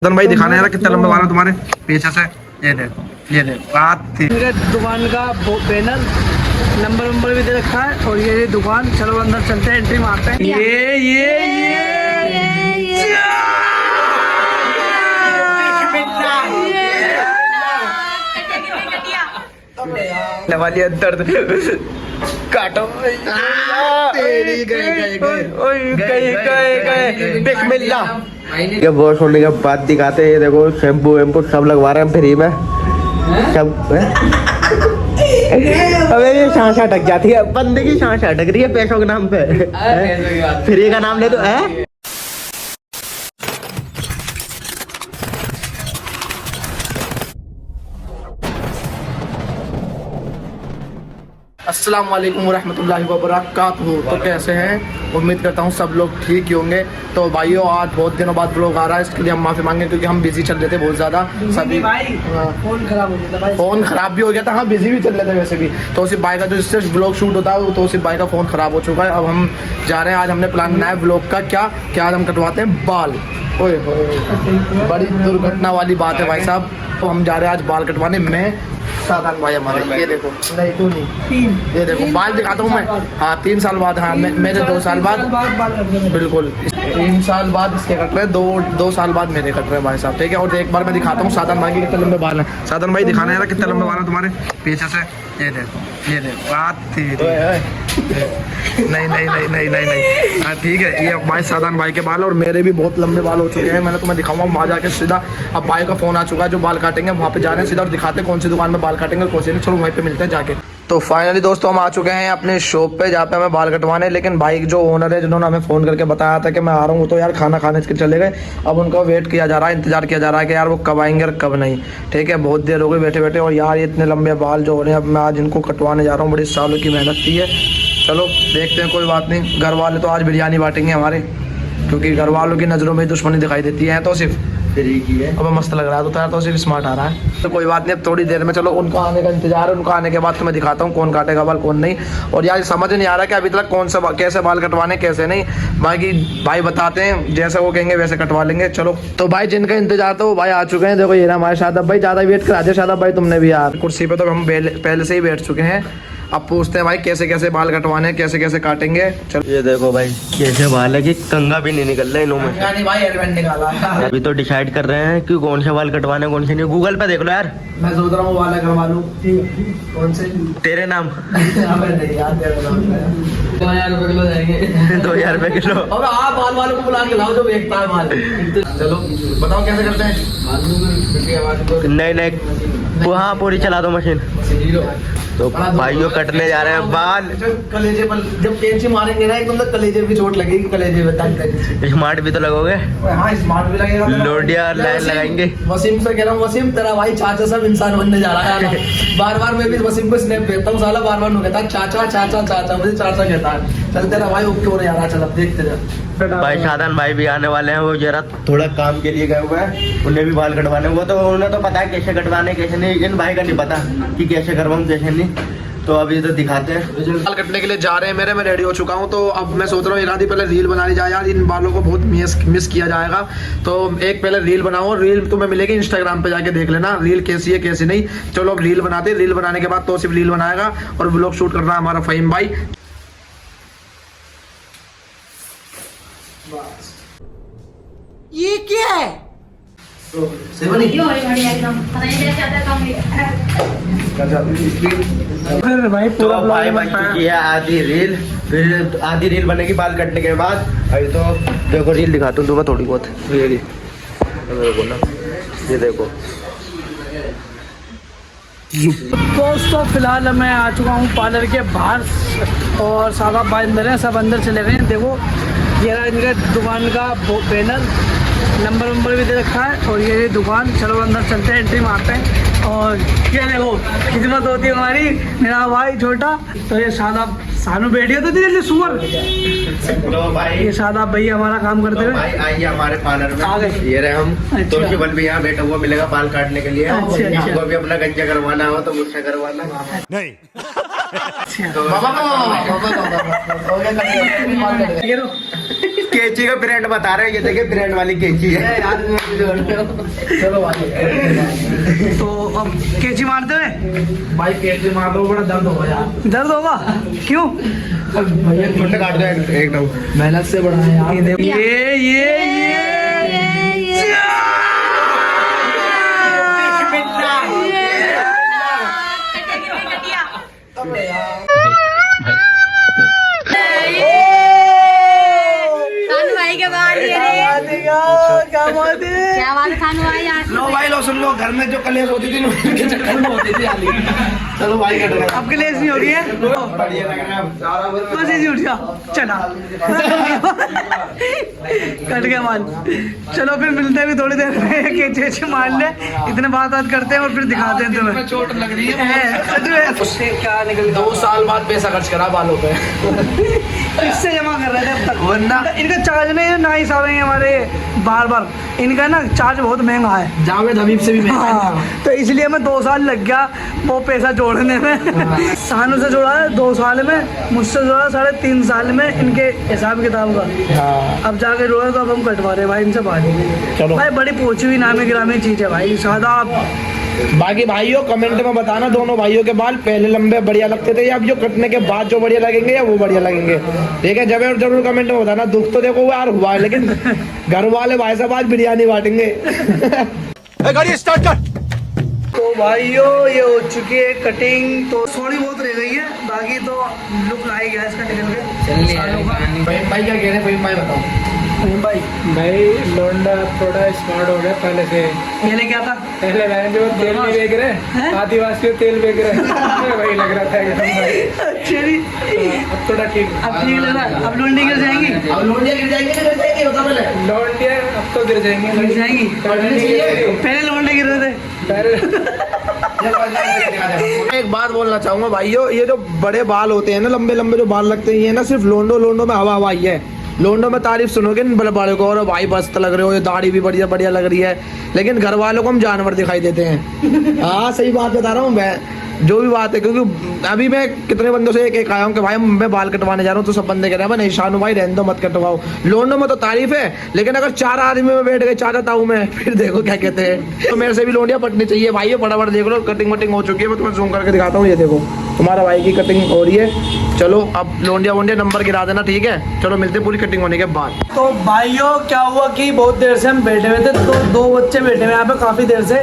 भाई दिखाने यार कितने लंबे बाल हैं तुम्हारे पीछे से। ये देखो बात थी। मेरे दुकान का बैनर नंबर भी दे रखा है और ये दुकान। चलो अंदर चलते हैं, एंट्री मारते हैं। वाली दर्द काटो तेरी गए ये वॉश होने के बाद दिखाते हैं। देखो शैम्पू वैम्पू सब लगवा रहे हैं फ्री में सब। अबे ये सांस अटक जाती है, बंदे की सांस अटक रही है पैसों के नाम पे। फ्री का नाम ले तो है। अस्सलाम वालेकुम वरहमतुल्लाहि वबरकातुहू। तो कैसे हैं, उम्मीद करता हूँ सब लोग ठीक ही होंगे। तो भाइयों आज बहुत दिनों बाद ब्लॉग आ रहा है, इसके लिए हम माफ़ी मांगे क्योंकि हम बिजी चल रहे थे बहुत ज़्यादा। सभी फोन खराब हो गया था भाई। फ़ोन ख़राब भी हो गया था। हाँ बिजी भी चल रहे थे वैसे भी। तो उसी भाई का जो जिससे ब्लॉग शूट होता है तो उसी भाई का फ़ोन ख़राब हो चुका है। अब हम जा रहे हैं, आज हमने प्लान बनाया ब्लॉग का। क्या आज हम कटवाते हैं बाल। ओए बड़ी दुर्घटना वाली बात है भाई साहब। तो हम जा रहे हैं आज बाल कटवाने में। साधारण भाई हमारे ये देखो, नहीं तो नहीं, ये देखो बाल दिखाता हूँ मैं। हाँ 3 साल बाद। हाँ मेरे 2 साल बाद बिल्कुल 3 साल बाद इसके कट रहे हैं। 2 साल बाद मेरे कट रहे हैं भाई साहब, ठीक है। और एक बार मैं दिखाता हूँ साधन भाई के कितने लंबे बाल हैं। साधन भाई दिखाना यार कितने लंबे बाल हैं तुम्हारे पीछे से। ये देखो बात थी। नहीं हाँ ठीक है। ये भाई साधन भाई के बाल और मेरे भी बहुत लंबे बाल हो चुके हैं। मैंने तुम्हें दिखाऊंगा वहाँ जाके सीधा। अब भाई का फोन आ चुका है जो बाल काटेंगे, वहाँ पे जा रहे हैं सीधा और दिखाते कौन सी दुकान में बाल काटेंगे कौन सी नहीं। चलो वहीं पे मिलते हैं जाके। तो फाइनली दोस्तों हम आ चुके हैं अपने शॉप पे जहाँ पे हमें बाल कटवाने। लेकिन भाई जो ओनर है जिन्होंने हमें फ़ोन करके बताया था कि मैं आ रहा हूँ, तो यार खाना खाने के चले गए। अब उनका वेट किया जा रहा है, इंतजार किया जा रहा है कि यार वो कब आएंगे और कब नहीं, ठीक है। बहुत देर हो गई बैठे बैठे। और यार ये इतने लंबे बाल जो हो रहे हैं, अब मैं आज इनको कटवाने जा रहा हूँ। बड़ी सालों की मेहनत की है। चलो देखते हैं, कोई बात नहीं। घर वाले तो आज बिरयानी बांटेंगे हमारे, क्योंकि घर वालों की नज़रों में दुश्मनी दिखाई देती है। तो सिर्फ फ्री की है। अब मस्त लग रहा है तो यार, तो सिर्फ स्मार्ट आ रहा है। तो कोई बात नहीं, अब थोड़ी देर में चलो उनका आने का इंतजार है। उनका आने के बाद तो मैं दिखाता हूँ कौन काटेगा बाल कौन नहीं। और यार समझ नहीं आ रहा कि अभी तक कौन सा कैसे बाल कटवाने कैसे नहीं। बाकी भाई बताते हैं, जैसे वो कहेंगे वैसे कटवा लेंगे। चलो तो भाई जिनका इंतजार था वो भाई आ चुके हैं। देखो ये ना हमारे शादाब भाई। ज़्यादा वेट करा दे शादाब भाई तुमने भी यार। कुर्सी पे तो हम पहले से ही बैठ चुके हैं। अब पूछते हैं भाई कैसे कैसे बाल कटवाने, कैसे कैसे काटेंगे। चलो ये देखो भाई कैसे बाल है कि कंघा भी नहीं निकल रहा इन्होंने भाई। हेलमेट निकाला अभी तो डिसाइड कर रहे हैं कि कौन से बाल कटवाने कौन से नहीं। गूगल पे देख लो यार। मैं सोच रहा हूँ बाल करवा लूँ। कौन से तेरे नाम 2000 रुपए किलो। और आप बाल वालों को बुला के लाओ जो बेचता है बाल। चलो बताओ कैसे करते हैं। नहीं वो हाँ पूरी चला दो मशीन। तो भाइयों कटने जा रहे हैं बाल। कलेजे पर जब कैंची मारेंगे ना एकदम तो कलेजे भी चोट लगेगी। कलेजे में स्मार्ट भी तो लगोगे। हाँ स्मार्ट भी लगेगा। लोडिया लाइन लगाएंगे। वसीम से कह रहा हूँ, वसीम तेरा भाई चाचा सब इंसान बनने जा रहा है। बार बार मैं भी वसीम को स्नैप भेजता हूँ, साला बार बार कहता है चाचा चाचा चाचा, मुझे चाचा कहता है। चल तेरा भाई ओके हो रहा है। चल अब देखते रहे। भाई साधन भाई भी आने वाले हैं। वो जरा थोड़ा काम के लिए गए हुए हैं, उन्हें भी बाल कटवाने। वो तो उन्हें तो पता है कैसे कटवाने कैसे नहीं। इन भाई का नहीं पता कि कैसे करवाऊँ कैसे नहीं। तो अभी तो दिखाते हैं। बाल कटने के लिए जा रहे हैं मेरे। मैं रेडी हो चुका हूँ। तो अब मैं सोच रहा हूँ एक आधी पहले रील बनानी जाए यार। इन बालों को बहुत मिस किया जाएगा। तो एक पहले रील बनाओ। रील तुम्हें मिलेगी इंस्टाग्राम पे जाके देख लेना रील कैसी है कैसी नहीं। चलो अब रील बनाते। रील बनाने के बाद तो सिर्फ रील बनाएगा और व्लॉग शूट करना हमारा फहीम भाई। ये क्या है? तो भाई पूरा आधी रील, फिर आधी रील बनेगी बाल कटने के बाद। अभी तो देखो रील दिखाता हूँ तुम्हें थोड़ी बहुत। ये देखो ना, ये देखो दोस्तों फिलहाल मैं आ चुका हूँ पार्लर के बाहर और सादा भाई अंदर है, सब अंदर चले गए हैं। देखो ये रहा इनके दुकान का बैनर, नंबर भी दे रखा है और ये दुकान। चलो अंदर चलते हैं, एंट्री मारते हैं। और ये देखो खिदमत होती है हमारी, मेरा भाई छोटा। तो ये सादा सानू बैठिए तो धीरे सुअर। लो भाई, ये शादाब भैया हमारा काम करते हुए भाई आइए हमारे पार्लर में। आ गए। ये रहे हम। अच्छा। तो केवल भी यहाँ बैठा हुआ मिलेगा बाल काटने के लिए। अच्छा, अच्छा। आपको भी अपना गंजा करवाना हो तो मुझसे करवाना। नहीं। तो ये लो। कैंची का ब्रांड बता रहे हैं, ये देखिए ब्रांड वाली कैंची है। चलो भाई, तो अब कैची मारते हुए भाई कैसे मार दो, बड़ा दर्द होगा यार। दर्द होगा क्यों? भैया मुंडे काट दो एकदम। मेहनत से बढ़ा है यार। ये देखो, ये खानू भाई के बाद ये रे। क्या बात है? क्या बात है खानू भाई आज? लो भाई लो, सुन लो, घर में जो कलेश होती थी उनके चक्कर में होती थी आली। चलो भाई कट रहा आपके लिए नहीं हो रही है? बढ़िया लग रहा है सारा बस ऐसे उठ जा, चला कट गया माल। चलो फिर मिलते हैं भी थोड़ी देर में, कैचे मार ले, इतने बात करते हैं और फिर दिखाते हैं तुम्हें। चोट लग रही है। सच में उससे क्या निकल 2 साल बाद पैसा खर्च करा बालों पे। इससे जमा कर रहे थे अब तक। वरना इनका चार्ज नहीं ना हिसाब है हमारे बार इनका ना चार्ज बहुत महंगा है। जावेद हबीब से भी महंगा है। हाँ, तो इसलिए मैं 2 साल लग गया वो पैसा जोड़ने में। सानू से जोड़ा है 2 साल में, मुझसे जोड़ा 3.5 साल में इनके हिसाब किताब का। हाँ। अब जाके रोए तो अब हम कटवा रहे हैं भाई इनसे बात। चलो। भाई बड़ी पहुंची हुई नामी गिरामी चीज है भाई। शादाब बाकी भाइयों कमेंट में बताना, दोनों भाइयों के बाल पहले लंबे बढ़िया लगते थे या अब जो कटने के बाद जो बढ़िया लगेंगे या वो बढ़िया लगेंगे, ठीक है? जब जरूर कमेंट में बताना। दुख तो देखो यार हुआ है, लेकिन घर वाले भाई साहब आज बिरयानी बांटेंगे। गाड़ी स्टार्ट कर। तो भाइयों ये हो चुकी है कटिंग, तो थोड़ी बहुत रह गई है, बाकी तो लुक आ ही गया इसका निकल के। भाई क्या कह रहे हैं भाई बताओ। भाई लोंडा थोड़ा स्मार्ट हो गया पहले से। पहले क्या था? पहले मैंने जो तेल नहीं बेच रहे, आदिवासी तेल बेच रहे, वही लग रहा था एकदम भाई। अच्छा जी, अब थोड़ा ठीक। अब ठीक लग रहा है। अब लौंडी गिर जाएंगी? अब लोंडिया गिर जाएंगे, गिर जाएंगे, बता पहले। लौंडिया अब तो गिर जाएंगे। गिर जाएंगी? पहले नहीं गिर रही। पहले लौंडे गिर रहे थे। एक बात बोलना चाहूंगा भाइयों, ये जो बड़े बाल होते हैं ना, लंबे लंबे जो बाल लगते हैं, ये ना सिर्फ लोंडो में हवा हवाई है। लोंडो में तारीफ सुनोगे इन बड़े बालों को, और भाई मस्त लग रहे हो, ये दाढ़ी भी बढ़िया बढ़िया लग रही है, लेकिन घर वालों को हम जानवर दिखाई देते हैं। हाँ सही बात बता रहा हूँ मैं, जो भी बात है, क्योंकि अभी मैं कितने बंदों से एक आया हूँ कि भाई मैं बाल कटवाने जा रहा हूँ, तो सब बंदे कह रहे हैं नहीं शानू भाई रहने दो, मत कटवाओ। लोंडो में तो तारीफ है, लेकिन अगर 4 आदमी में बैठ गए चाचा ताऊ में, फिर देखो क्या कहते हैं। तो मेरे से भी लोंडिया पटनी चाहिए भाई, फटाफट देख लो, कटिंग वटिंग हो चुकी है। मैं तुम्हें जूम करके दिखाता हूँ, ये देखो तुम्हारा भाई की कटिंग हो रही है। चलो अब लोंडिया वोंडिया नंबर गिरा देना, ठीक है? चलो मिलते हैं पूरी कटिंग होने के बाद। तो भाइयों क्या हुआ कि बहुत देर से हम बैठे हुए थे, तो 2 बच्चे बैठे हुए यहाँ पे काफ़ी देर से,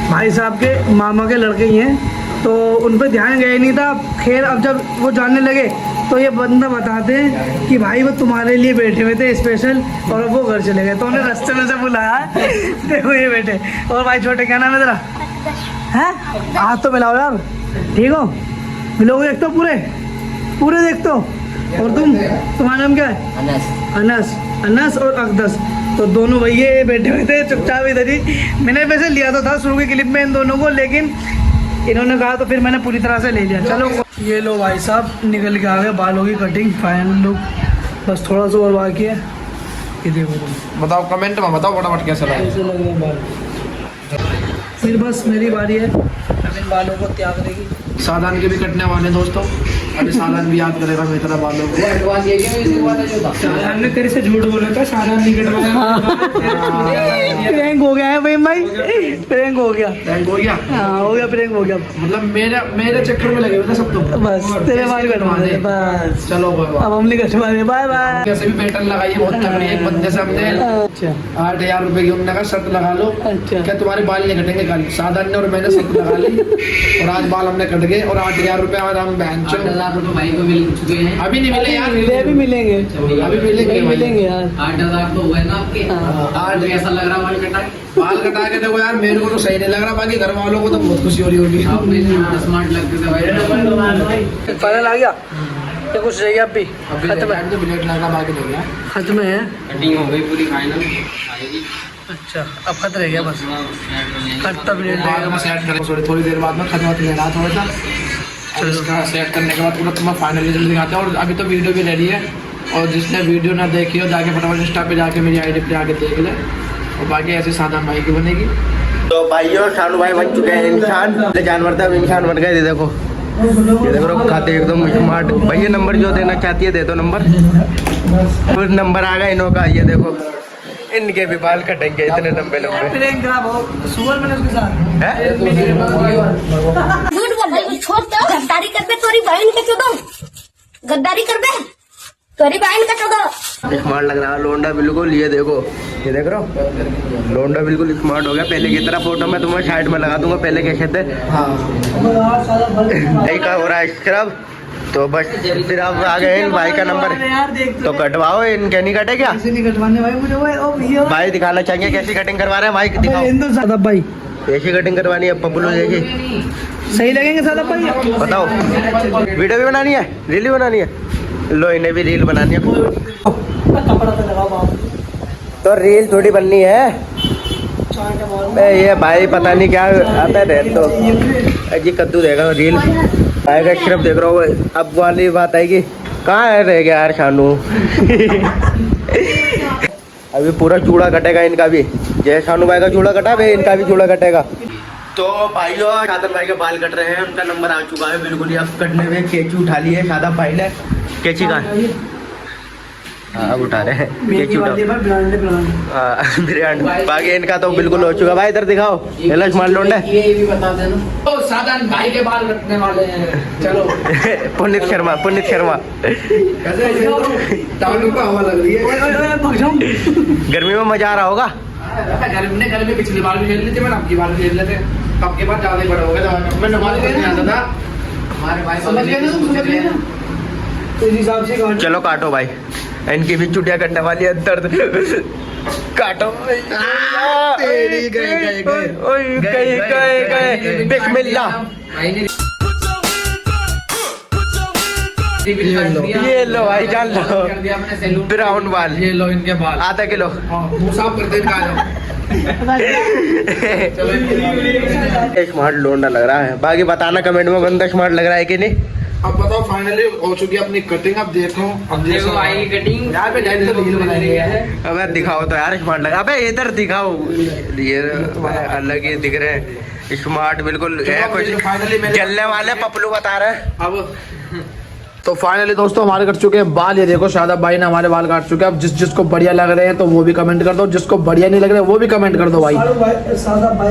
भाई साहब के मामा के लड़के ही हैं, तो उन पर ध्यान गया ही नहीं था। खैर अब जब वो जानने लगे तो ये बंदा बताते हैं कि भाई वो तुम्हारे लिए बैठे हुए थे स्पेशल, और अब वो घर चले गए, तो उन्हें रास्ते में से बुलाया। देखो ये बैठे। और भाई छोटे क्या नाम है तेरा? हैं? हाथ तो मिलाओ यार, ठीक हो? मिलोगे एक तो पूरे देख तो। और तुम्हारा नाम क्या है? अनस और अकदस। तो दोनों भैया बैठे हुए थे चुपचाप इधर ही। मैंने वैसे लिया तो था शुरू की क्लिप में इन दोनों को, लेकिन इन्होंने कहा तो फिर मैंने पूरी तरह से ले लिया। चलो ये लो भाई साहब निकल के आ गए बालों की कटिंग फाइनल लुक, बस थोड़ा सा और बाकी है। ये देखो तुम बताओ कमेंट में बताओ फटाफट कैसा लगा। कैसे लग रहे हैं बाल। फिर बस मेरी बारी है अब इन बालों को त्यागने की। साधारण के भी कटने वाले दोस्तों, अभी साधारण भी याद करेगा मेरी तरह बालों को। साधारण ने तेरे से झूठ बोला था, साधारण नहीं कटवाया। प्रैंक हो गया है भाई, प्रैंक हो गया। रैंक हो गया। हाँ हो गया, प्रैंक हो गया। मतलब मेरे चक्कर में लगे हुए थे सब तो। बस तेरे बाल कटवा दे बस। चलो अब हम नहीं कटवा रहे, बाय बाय। कैसे भी पैटर्न लगाई है, बहुत तगड़ी है। एक बंदे से हमने अच्छा 8,000 रुपए की उन्होंने कहा शर्त लगा लो, अच्छा। क्या तुम्हारे बाल नहीं कटेंगे कल? साधारण ने और मैंने शर्त लगा ली और आज बाल हमने कट गए, और 8,000 रुपए आज हम बहन चो भाई को मिल चुके हैं। अभी नहीं मिले यार, मिले भी मिलेंगे, अभी मिलेंगे मिलेंगे यार। 8,000 तो हुए ना आपके। आज कैसा लग रहा बाल कटा? बाल कटा के देखो यार, मेरे को तो सही नहीं लग रहा, बाकी घर वालों को तो बहुत खुशी हो रही होगी। आप भी स्मार्ट लगते थे भाई। फाइनल आ गया या कुछ रह गया? अभी खत्म है, तो ब्लैक लगा बाकी नहीं गया। खत्म है। कटिंग हो गई पूरी फाइनल आएगी। अच्छा अब खत्म रह गया बस, खत्म बाद में सेट करें, थोड़ी देर बाद में खत्म लेना थोड़ा सा। अब इसका सेट करने के बाद पूरा तुम्हें फाइनल रिजल्ट दिखाते हैं। और अभी तो वीडियो भी रेडी है, और जिसने वीडियो ना देखी हो जाके फटाफट इंस्टा पे जाके मेरी आईडी पे जाके देख ले, और बाकी ऐसे साधारण भाई की बनेगी। तो भाइयों शानू भाई बन चुके हैं इंसान, जानवर था इंसान बन गए। ये देखो खाते एकदम स्मार्ट। भैया नंबर जो देना चाहती है दे दो नंबर। कुछ नंबर आ गया इनों का। ये देखो इनके भी बाल कटेंगे इतने लंबे लंबे। झूठ बोल भाई, छोड़ दो। गद्दारी कर बे, तोरी बहन के चुदो। गद्दारी कर बे, तोरी बहन का चुदो। स्मार्ट लग रहा है लोंडा बिल्कुल। ये देखो, ये देख रहे हो लोंडा बिल्कुल स्मार्ट हो गया। पहले की तरह फोटो मैं तुम्हें साइड में लगा दूंगा। पहले कैसे थे यही का हो रहा है स्क्रब। तो बस फिर अब आ गए इन भाई का नंबर, तो कटवाओ। इनके नहीं कटे क्या? नहीं कटवाने भाई मुझे। ओ भैया भाई दिखाना चाहिए कैसी कटिंग करवा रहे हैं भाई, दिखाओ। हिंदू सादा भाई ऐसी कटिंग करवानी है पपलू जैसी, सही लगेंगे सादा भाई? बताओ। वीडियो भी बनानी है, रील भी बनानी है। लो इन्हें भी रील बनानी है। कपड़ा तो लगाओ बाप। तो रील थोड़ी बननी है। ये भाई पता नहीं क्या आता है। तो अजी कद्दू देगा रील आएगा। सिर्फ देख रहा हूँ। अब वाली बात आएगी, कहाँ है रह गया यार शानू। अभी पूरा चूड़ा कटेगा इनका भी। जय शानू भाई का चूड़ा कटा भाई, इनका भी चूड़ा कटेगा। तो भाइयों सादर भाई के बाल कट रहे हैं। उनका नंबर आ चुका है बिल्कुल ही। अब कटने में कैची उठा ली है। सादा फाइल है कैची का। हाँ अब उठा रहे हैं कैची उठा। बाकी इनका तो बिल्कुल हो चुका। भाई इधर दिखाओ। स्मार्ट लोंडा है। ये भी बता देना। तो साधन भाई के बाल रखने वाले हैं। चलो पुनीत शर्मा, पुनीत शर्मा। टाउन को हवा लग रही है। गर्मी में मजा आ रहा होगा। गर्मी में पिछली बार भी खेल लेते, मैंने अब की बार भी खेल लेते। अब के बाद ज्यादा ही बड़ा हो गया। मैं नमाज पढ़ने आता था। हमारे भाई समझ गए ना, तुम समझ गए ना? तो इस हिसाब से काटो। चलो काटो भाई। इनकी भी चुटिया करने वाली है। दर्द काटो। तेरी गए बिस्मिल्लाह। ये लो भाई जान लो। ब्राउन बाल, ये लो इनके बाल आधा किलो। मुंह साफ करते इनका। स्मार्ट लोंडा लग रहा है। बाकी बताना कमेंट में बंदा स्मार्ट लग रहा है कि नहीं। अब बताओ फाइनली हो चुकी है अपनी कटिंग। अब देखो, अब देखो भाई कटिंग यहाँ पे जाए तो रील बनाएंगे। अबे दिखाओ तो यार स्मार्ट लगा। अबे इधर दिखाओ। ये अलग ही दिख रहे हैं। स्मार्ट बिल्कुल है। कुछ फाइनली जलने वाले पपलू बता रहे हैं। अब तो फाइनली दोस्तों हमारे कट चुके हैं बाल। ये देखो शादाब भाई ने हमारे बाल काट चुके हैं। अब जिसको बढ़िया लग रहे हैं तो वो भी कमेंट कर दो, जिसको बढ़िया नहीं लग रहे वो भी कमेंट कर दो भाई।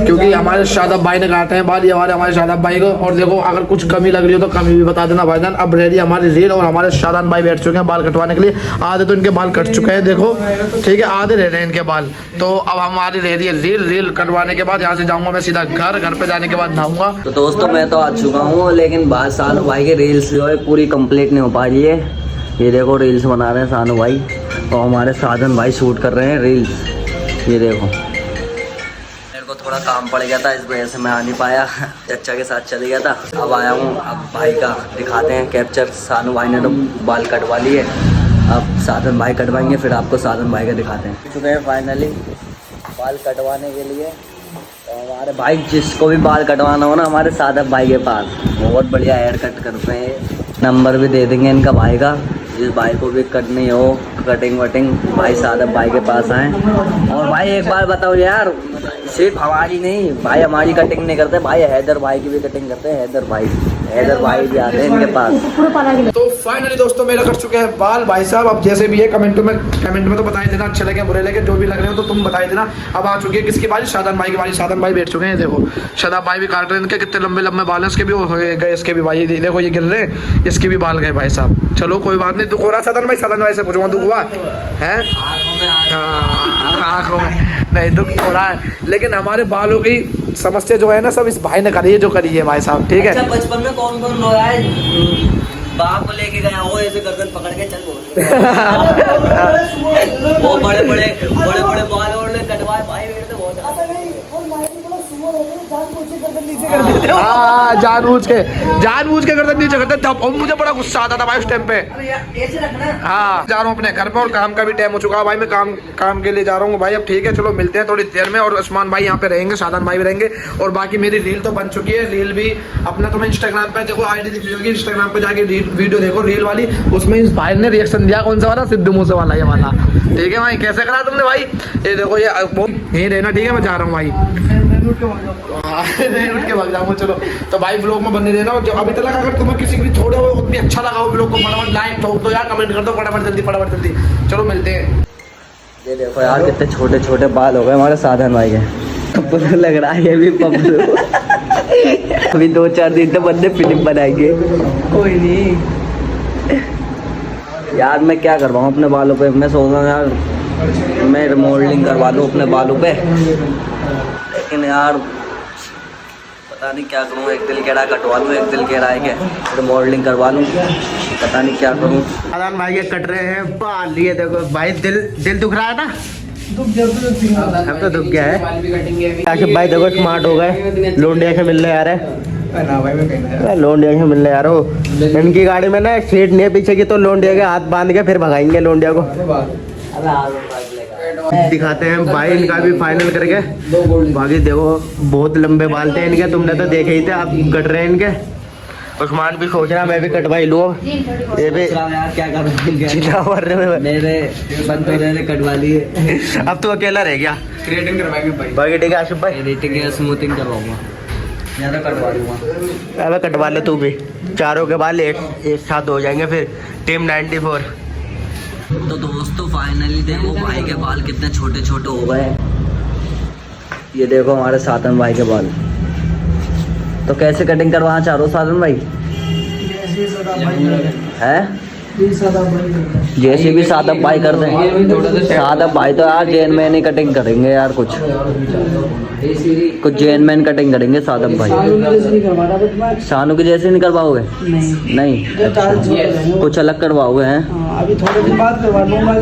क्योंकि हमारे शादाब भाई ने काटे हैं बाल, ये हमारे शादाब भाई को। और देखो अगर कुछ कमी लग रही हो तो कमी भी बता देना भाईजान। अब रेडी हमारी रील, और हमारे शादाब भाई बैठ चुके हैं बाल कटवाने के लिए। आधे तो इनके बाल कट चुके हैं देखो, ठीक है, आधे रह रहे हैं इनके बाल। तो अब हमारी रह रही है रील। रील कटवाने के बाद यहाँ से जाऊंगा मैं सीधा घर पे जाने के बाद नहाऊंगा। तो दोस्तों मैं तो आ चुका हूँ, लेकिन बाद सानू भाई की रील्स जो है पूरी कंप्लीट नहीं हो पा रही है। ये देखो रील्स बना रहे हैं सानू भाई, और हमारे साधन भाई शूट कर रहे हैं रील्स। ये देखो मेरे को थोड़ा काम पड़ गया था, इस वजह से मैं आ नहीं पाया। चचा के साथ चले गया था। अब आया हूँ। अब भाई का दिखाते हैं कैप्चर। सानू भाई ने तो बाल कटवा लिए, अब साधन भाई कटवाएंगे, फिर आपको साधन भाई का दिखाते हैं। चुके हैं फाइनली बाल कटवाने के लिए। तो हमारे भाई जिसको भी बाल कटवाना हो ना, हमारे साधन भाई के पास बहुत बढ़िया हेयर कट करते हैं। नंबर भी दे देंगे इनका भाई का। जिस भाई को भी कटनी हो कटिंग वटिंग, भाई साधन भाई के पास आए। और भाई एक बार बताओ यार, सिर्फ हमारी नहीं भाई, हमारी कटिंग नहीं करते भाई, हैदर भाई की भी कटिंग करते हैं। हैदर भाई भी आते हैं इनके पास। तो फाइनली दोस्तों मेरा कट चुके हैं बाल भाई साहब। अब जैसे भी है कमेंट में तो बताई देना, अच्छे लगे बुरे लगे जो भी लग रहे हो तो तुम बताई देना। अब आ चुकी है किसकी बाली? शादाब भाई की बाली। शादाब भाई बैठ चुके हैं। देखो शादाब भाई भी काट रहे हैं। इनके कितने लंबे लंबे बाल है। इसके भी हो गए, इसके भी भाई देखो ये गिर रहे हैं, इसके भी बाल गए भाई साहब। चलो कोई बात नहीं। दुख हो रहा शादाब भाई से पूछूंगा दुख हुआ है? आँखों में नहीं दुख हो रहा है, लेकिन हमारे बालों की समस्या जो है ना सब इस भाई ने करी है जो करी है भाई साहब, ठीक है। अच्छा बचपन में कौन लोग आए बाप को लेके गया हो ऐसे गर्दन पकड़ के चल बोल वो बड़े बड़े बाल और कटवाए भाई मेरे तो बहुत हाँ जानबूझ के गर्दन नीचे करते तब, और मुझे बड़ा गुस्सा आता था भाई उस टाइम पे। हाँ जा रहा हूँ अपने घर पे और काम का भी टाइम हो चुका है भाई, मैं काम के लिए जा रहा हूँ भाई। अब ठीक है चलो मिलते हैं थोड़ी देर में, और उस्मान भाई यहाँ पे रहेंगे, साधन भाई भी रहेंगे, और बाकी मेरी रील तो बन चुकी है। रील भी अपना तुम्हें इंस्टाग्राम पे देखो, आईडी दिखी होगी, इंस्टाग्राम पे जाके वीडियो देखो रील वाली, उसमें इस भाई ने रिएक्शन दिया। कौन सा वाला? सिद्धू मूसे वाला, ये वाला। ठीक है भाई, कैसे करा तुमने भाई? ये देखो ये यही रहना, ठीक है मैं जा रहा हूँ भाई। उठ के भाग जाऊंगा। चलो तो भाई ब्लॉग में बने रहना, और अभी तक अगर तुम्हें किसी भी थोड़ा बहुत भी अच्छा लगा हो ब्लॉग को, फटाफट लाइक ठोक दो यार, कमेंट कर दो फटाफट जल्दी। चलो मिलते हैं। ये देखो यार कितने छोटे छोटे बाल हो गए हमारे साधन भाई के। पब्लू लग रहा है ये भी पब्लू। अभी 2-4 दिन तो बंदे फिल्म बनाएंगे। कोई नहीं यार, मैं क्या करवाऊँ अपने बालों पे? मैं सोच रहा हूँ यार मैं रिमॉडलिंग करवा लूँ अपने बालों पे, लेकिन यार पता नहीं क्या करूँ। एक दिल केड़ा कटवा लूँ, एक दिल केड़ा है क्या रिमॉडलिंग करवा लूँ, पता नहीं क्या करूँ। साधन भाई के कट रहे हैं बाल। ये देखो भाई, दिल दुख रहा है ना? अब तो दुख गया है। आशिफ भाई देखो स्मार्ट हो गए, लोंडिया से मिलने आ रहे हैं। लोंडिया से मिलने आ रहे हो। इनकी गाड़ी में ना सीट नहीं है पीछे की, तो लोंडिया के हाथ बांध के फिर भगाएंगे लोंडिया को। दिखाते हैं भाई इनका भी फाइनल करके। बाकी देखो बहुत लंबे बाल थे इनके, तुमने तो देखे ही थे। अब कट रहे हैं इनके। उस्मान भी सोच रहा मैं भी कटवाई लूँ। ये भी यार क्या करूँ, मेरे बंदे ने कटवा लिए। अब तो अकेला रह गया। रेटिंग करवाएंगे भाई। बाकी ठीक है आशिफ भाई, रेटिंग या स्मूथिंग करवाऊंगा, ज़्यादा कटवा दूंगा। अब कटवा ले तू भी, चारों के बाल एक साथ हो जाएंगे फिर टीम 94। तो दोस्तों फाइनली देखो भाई के बाल कितने छोटे छोटे हो गए। ये देखो हमारे साधन भाई के बाल। तो कैसे कटिंग करवाना चाह रहे हो साधन भाई? है जैसे भी सादब भाई करते हैं। सादब भाई तो यार जैन मैन ही कटिंग करेंगे यार, कुछ जैन मैन कटिंग करेंगे सादब भाई। शानू की जैसे नहीं करवाओगे? नहीं अच्छा, कुछ अलग करवाओगे हैं? अभी थोड़े दिन बाद करवा लूंगा।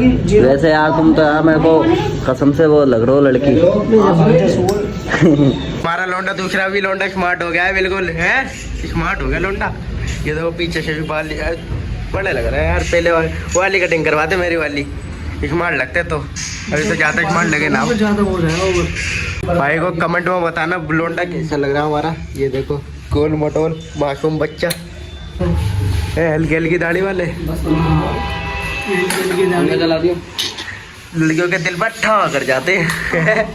वैसे यार तुम तो यार मेरे को कसम से वो लग रहे हो लड़की। हमारा लौंडा दूसरा भी लौंडा स्मार्ट हो गया है, बिल्कुल है स्मार्ट हो गया लौंडा। ये देखो पीछे से भी बाल बड़े लग रहे हैं यार। पहले वाली कटिंग करवाते, मेरी वाली स्मार्ट लगते, तो अभी तो ज़्यादा स्मार्ट लगे ना। भाई को कमेंट में बताना लौंडा कैसा लग रहा है हमारा। ये देखो गोल मटोल मासूम बच्चा है, हल्की हल्की दाढ़ी वाले। लड़कियों के दिल पर ठा कर जाते हैं।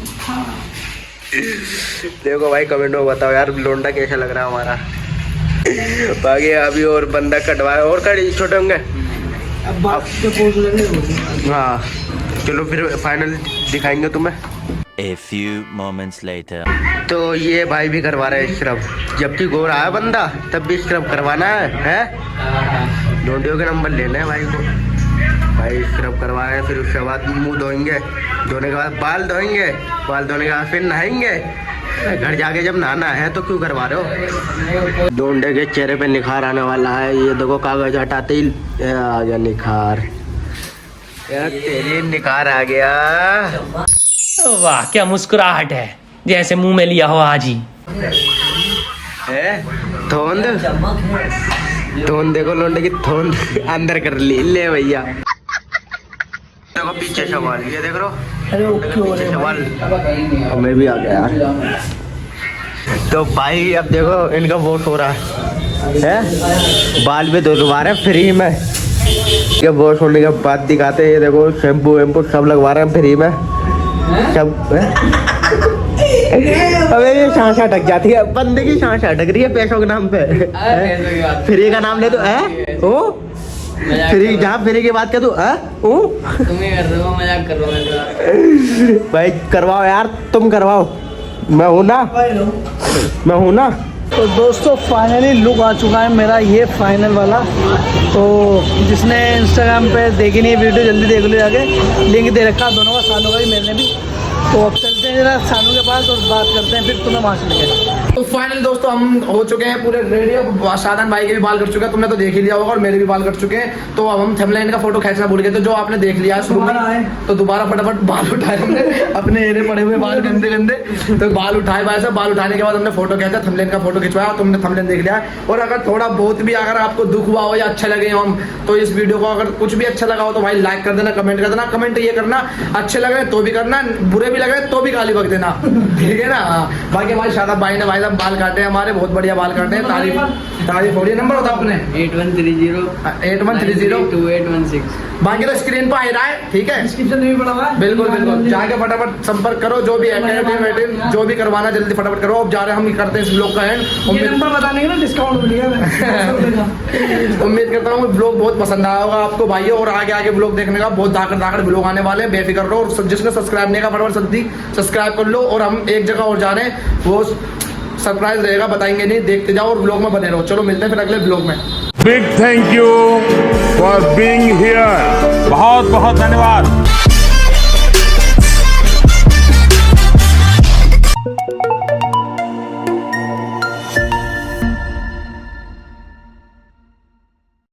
देखो भाई कमेंट में बताओ यार लौंडा कैसा लग रहा है हमारा। बाकी अभी और बंदा कटवाए और कड़ी छोटे होंगे। हाँ चलो फिर फाइनल दिखाएंगे तुम्हें। A few moments later. तो ये भाई भी करवा रहे हैं स्क्रब, जबकि गोरा है बंदा तब भी स्क्रब करवाना है? लोंडियों के नंबर लेना है भाई को। भाई स्क्रब करवा रहे हैं, फिर उसके बाद मुंह धोएंगे, धोने के बाद बाल धोएंगे, बाल धोने के बाद फिर नहाएंगे। घर जाके जब नहाना है तो क्यों करवा रहे हो? लोंडे के चेहरे पे निखार आने वाला है। ये देखो कागज हटाते ही आ गया निखार। यार तेरी निखार आ गया। वाह क्या मुस्कुराहट है, जैसे मुंह में लिया हो आज ही। है थोंद देखो लोंडे की थोंद अंदर कर ली। ले भैया देखो पीछे सवाल, ये देख लो पीछे सवाल। मैं भी आ गया यार। तो भाई अब देखो इनका वोट हो रहा है, बाल भी धुलवा रहे हैं फ्री में। ये वोट होने के बाद दिखाते हैं। ये देखो शैम्पू वैम्पू सब लगवा रहे हैं फ्री में सब। अबे ये सांस अटक जाती है, बंदे की सांस अटक रही है पैसों के नाम पे। फ्री का नाम ले तो ओ फ्री, जहाँ फ्री की बात कर तू तुम्हें कर रहे हो, मजाक कर रहा हूँ। भाई करवाओ यार, तुम करवाओ, मैं हूँ ना। तो दोस्तों फाइनली लुक आ चुका है मेरा, ये फाइनल वाला। तो जिसने इंस्टाग्राम पे देखी नहीं वीडियो जल्दी देख लो जाके, लिंक दे रखा दोनों का, सालों का भी, मैंने भी। तो अब चलते हैं जरा सानू के पास और बात करते हैं, फिर तुम्हें वहाँ से लेके। तो फाइनल दोस्तों हम हो चुके हैं पूरे रेडी। अब शादान भाई के भी बाल कट चुके हैं, तुमने तो देख ही लिया होगा, और मेरे भी बाल कट चुके हैं। तो अब हम थंबनेल का फोटो खींचना भूल गए, तो जो आपने देख लिया शुरू में, तो दोबारा फटाफट बाल उठाए हमने, अपने एरे पड़े हुए बाल गंदे गंदे, तो बाल उठाए भाई साहब। बाल उठाने के बाद हमने फोटो खींचा, थंबनेल का फोटो खिंचवाया, तुमने थंबनेल देख लिया। और अगर थोड़ा बहुत भी अगर आपको दुख हुआ हो या अच्छा लगे हो हम, तो इस वीडियो को अगर कुछ भी अच्छा लगा हो तो भाई लाइक कर देना, कमेंट कर देना। कमेंट ये करना अच्छे लग रहे तो भी करना, बुरे भी लग रहे तो भी गाली बक देना, ठीक है ना। बाकी हमारे शादाब भाई ने भाई साहब बाल काटे हमारे, बहुत बढ़िया बाल काटे हैं। तारीफ हो रही है। नंबर बताओ अपने 8130 बाकी तो स्क्रीन पर आ रहा है, ठीक है, डिस्क्रिप्शन में भी पड़ा हुआ है। बिल्कुल बिल्कुल, जाके फटाफट संपर्क करो, जो भी है जो भी करवाना जल्दी फटाफट करो। अब जा रहे हैं हम करते हैं इस ब्लॉग का एंड। ये नंबर बताने के ना डिस्काउंट मिलेगा। उम्मीद करता हूँ ब्लॉग बहुत पसंद आया होगा आपको भाइयों, और आगे आगे ब्लॉग देखने का बहुत धाकड़ ब्लॉग आने वाले हैं, बेफिक्र रहो। और जिसने सब्सक्राइब नहीं किया फटाफट जल्दी सब्सक्राइब कर लो। और हम एक जगह और जा रहे हैं, वो सरप्राइज रहेगा, बताएंगे नहीं, देखते जाओ और ब्लॉग में बने रहो। चलो मिलते हैं फिर अगले ब्लॉग में। Big thank you for being here, बहुत बहुत धन्यवाद।